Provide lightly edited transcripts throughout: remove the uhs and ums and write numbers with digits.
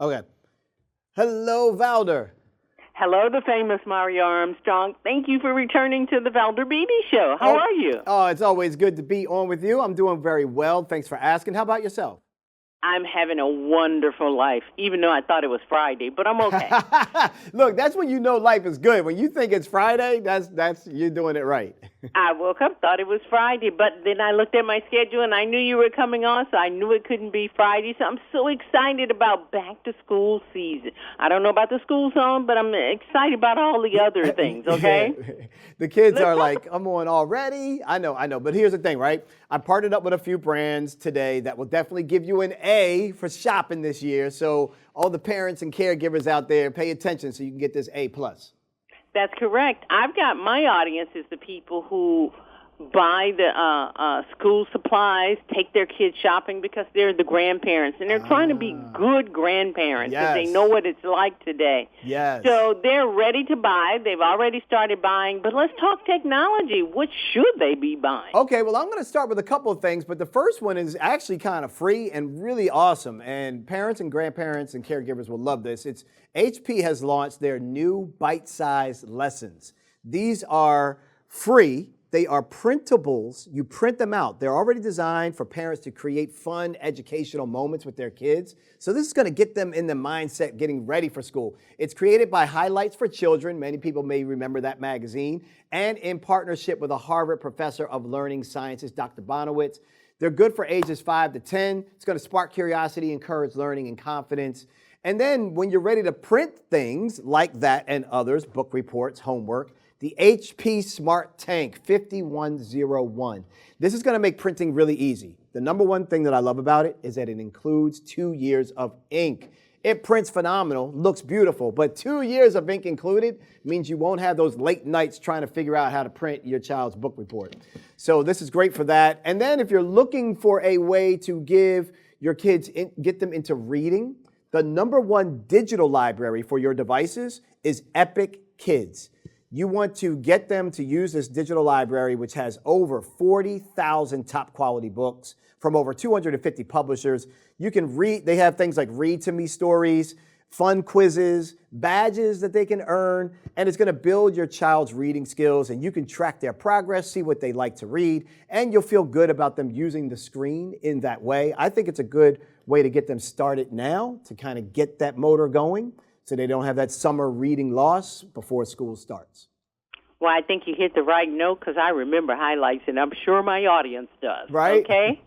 Okay. Hello, Valder. Hello, the famous Mario Armstrong. Thank you for returning to the Valder Beatty Show. How Oh, are you? it's always good to be on with you. I'm doing very well. Thanks for asking. How about yourself? I'm having a wonderful life, even though I thought it was Friday, but I'm okay. Look, that's when you know life is good. When you think it's Friday, that's you're doing it right. I woke up, thought it was Friday, but then I looked at my schedule and I knew you were coming on, so I knew it couldn't be Friday. So I'm so excited about back to school season. I don't know about the school zone, but I'm excited about all the other things, okay? Yeah. The kids Let's are talk. like, I'm on already. I know. But here's the thing, right? I partnered up with a few brands today that will definitely give you an A for shopping this year. So all the parents and caregivers out there, pay attention so you can get this A plus. That's correct. I've got my audience is the people who buy the school supplies, take their kids shopping because they're the grandparents, and they're trying to be Ah, good grandparents because they know yes, what it's like today. yes. So they're ready to buy. They've already started buying, but let's talk technology. What should they be buying? Okay, well, I'm going to start with a couple of things, but the first one is actually kind of free and really awesome. And parents and grandparents and caregivers will love this. It's HP has launched their new bite-sized lessons. These are free. They are printables. You print them out. They're already designed for parents to create fun educational moments with their kids. So this is going to get them in the mindset getting ready for school. It's created by Highlights for Children. Many people may remember that magazine. And in partnership with a Harvard professor of learning sciences, Dr. Bonowitz. They're good for ages 5 to 10. It's going to spark curiosity, encourage learning and confidence. And then when you're ready to print things like that and others, book reports, homework, the HP Smart Tank 5101. This is going to make printing really easy. The number one thing that I love about it is that it includes 2 years of ink. It prints phenomenal, looks beautiful, but 2 years of ink included means you won't have those late nights trying to figure out how to print your child's book report. So this is great for that. And then if you're looking for a way to give your kids, get them into reading, the number one digital library for your devices is Epic Kids. You want to get them to use this digital library, which has over 40,000 top quality books from over 250 publishers. You can read, they have things like read to me stories, fun quizzes, badges that they can earn, and it's going to build your child's reading skills, and you can track their progress, see what they like to read, and you'll feel good about them using the screen in that way. I think it's a good way to get them started now to kind of get that motor going, so they don't have that summer reading loss before school starts. Well, I think you hit the right note because I remember highlights, and I'm sure my audience does. Right? Okay?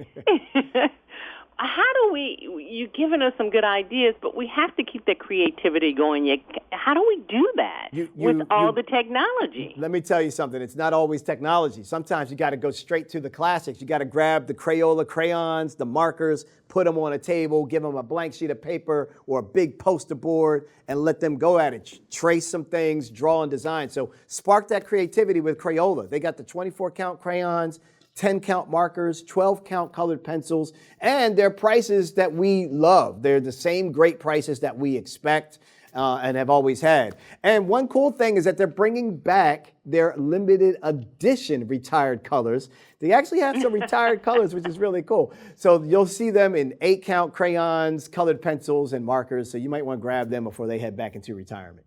How do you've given us some good ideas, but we have to keep the creativity going. How do we do that with all the technology? Let me tell you something. It's not always technology. Sometimes you got to go straight to the classics. You got to grab the Crayola crayons, the markers, put them on a table, give them a blank sheet of paper or a big poster board, and let them go at it. Trace some things, draw and design. So spark that creativity with Crayola. They got the 24 count crayons, 10 count markers, 12 count colored pencils, and they're prices that we love. They're the same great prices that we expect and have always had. And one cool thing is that they're bringing back their limited edition retired colors. They actually have some retired colors, which is really cool. So you'll see them in 8 count crayons, colored pencils, and markers. So you might want to grab them before they head back into retirement.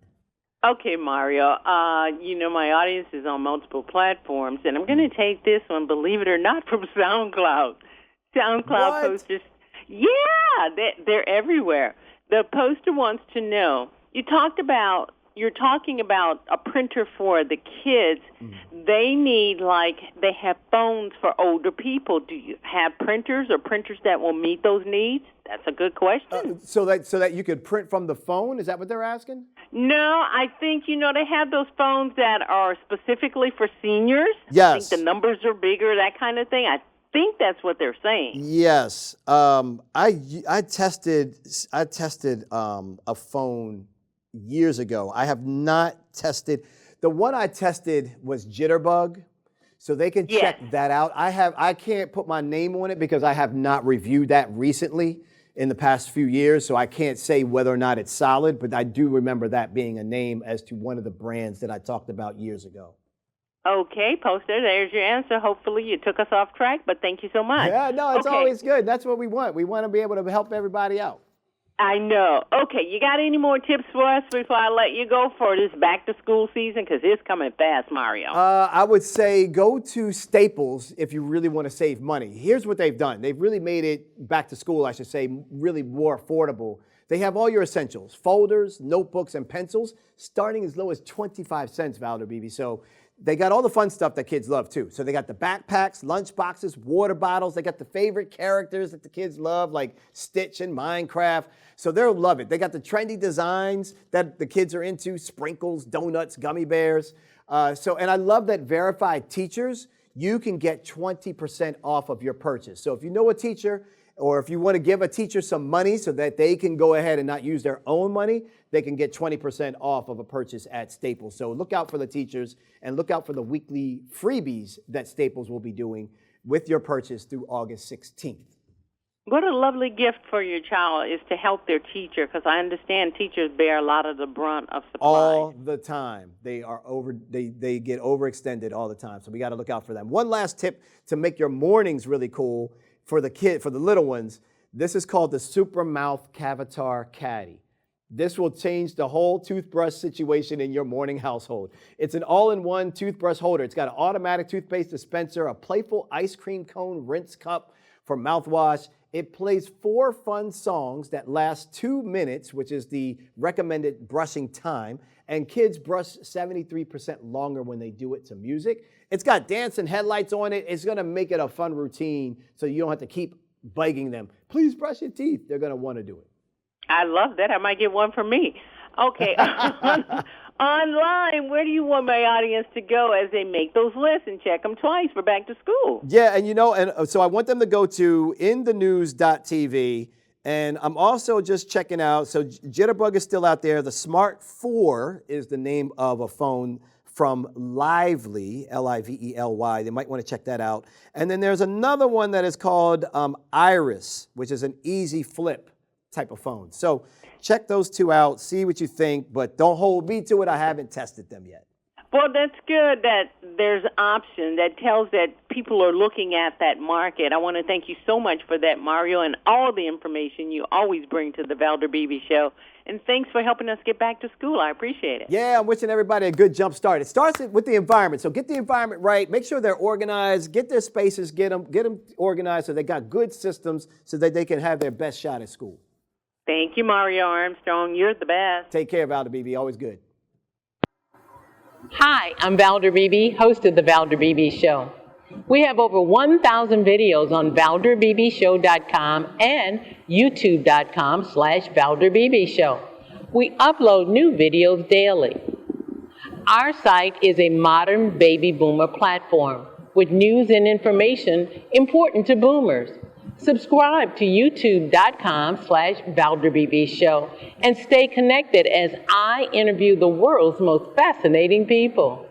Okay, Mario. You know my audience is on multiple platforms, and I'm going to take this one, believe it or not, from SoundCloud. SoundCloud What? posters. Yeah, they're everywhere. The poster wants to know. You're talking about a printer for the kids. They need, they have phones for older people. Do you have printers or printers that will meet those needs? That's a good question. So that you could print from the phone? Is that what they're asking? No, I think, they have those phones that are specifically for seniors. I think Yes. the numbers are bigger, that kind of thing. I think that's what they're saying. Yes. I tested a phone years ago. I have not tested. The one I tested was Jitterbug, so they can Yes. check that out. I can't put my name on it because I have not reviewed that recently in the past few years, so I can't say whether or not it's solid, but I do remember that being a name as to one of the brands that I talked about years ago. Okay, poster, there's your answer. Hopefully you took us off track, but thank you so much. Yeah, no, it's Okay. always good. That's what we want. We want to be able to help everybody out. I know. Okay, you got any more tips for us before I let you go for this back-to-school season? Because it's coming fast, Mario. I would say go to Staples if you really want to save money. Here's what they've done. They've really made it, back to school, I should say, really more affordable. They have all your essentials, folders, notebooks, and pencils, starting as low as 25 cents, Valder Beebe. So they got all the fun stuff that kids love, too. So they got the backpacks, lunch boxes, water bottles. They got the favorite characters that the kids love, like Stitch and Minecraft. So they'll love it. They got the trendy designs that the kids are into, sprinkles, donuts, gummy bears. And I love that verified teachers, you can get 20% off of your purchase. So if you know a teacher, or if you want to give a teacher some money so that they can go ahead and not use their own money, they can get 20% off of a purchase at Staples. So look out for the teachers and look out for the weekly freebies that Staples will be doing with your purchase through August 16th. What a lovely gift for your child is to help their teacher, because I understand teachers bear a lot of the brunt of supplies. All the time. They get overextended all the time. So we got to look out for them. One last tip to make your mornings really cool for the little ones. This is called the Super Mouth Cavatar Caddy. This will change the whole toothbrush situation in your morning household. It's an all-in-one toothbrush holder. It's got an automatic toothpaste dispenser, a playful ice cream cone rinse cup for mouthwash. It plays 4 fun songs that last 2 minutes, which is the recommended brushing time, and kids brush 73% longer when they do it to music. It's got dancing headlights on it. It's gonna make it a fun routine so you don't have to keep begging them, please brush your teeth. They're gonna wanna do it. I love that. I might get one for me. Okay. Online, where do you want my audience to go as they make those lists and check them twice for back to school? Yeah, and so I want them to go to inthenews.tv, and I'm also just checking out, so Jitterbug is still out there. The Smart 4 is the name of a phone from Lively, Lively. They might want to check that out. And then there's another one that is called Iris, which is an easy flip type of phone. So check those 2 out, see what you think, but don't hold me to it. I haven't tested them yet. Well, that's good that there's an option that tells that people are looking at that market. I want to thank you so much for that, Mario, and all the information you always bring to the Valder Beebe Show. And thanks for helping us get back to school. I appreciate it. Yeah, I'm wishing everybody a good jump start. It starts with the environment. So get the environment right. Make sure they're organized. Get their spaces. Get them organized so they got good systems so that they can have their best shot at school. Thank you, Mario Armstrong. You're the best. Take care, Valder Beebe. Always good. Hi, I'm Valder Beebe, host of The Valder Beebe Show. We have over 1,000 videos on ValderBeebeShow.com and YouTube.com/Valder Beebe Show. We upload new videos daily. Our site is a modern baby boomer platform with news and information important to boomers. Subscribe to YouTube.com/Valder Beebe Show and stay connected as I interview the world's most fascinating people.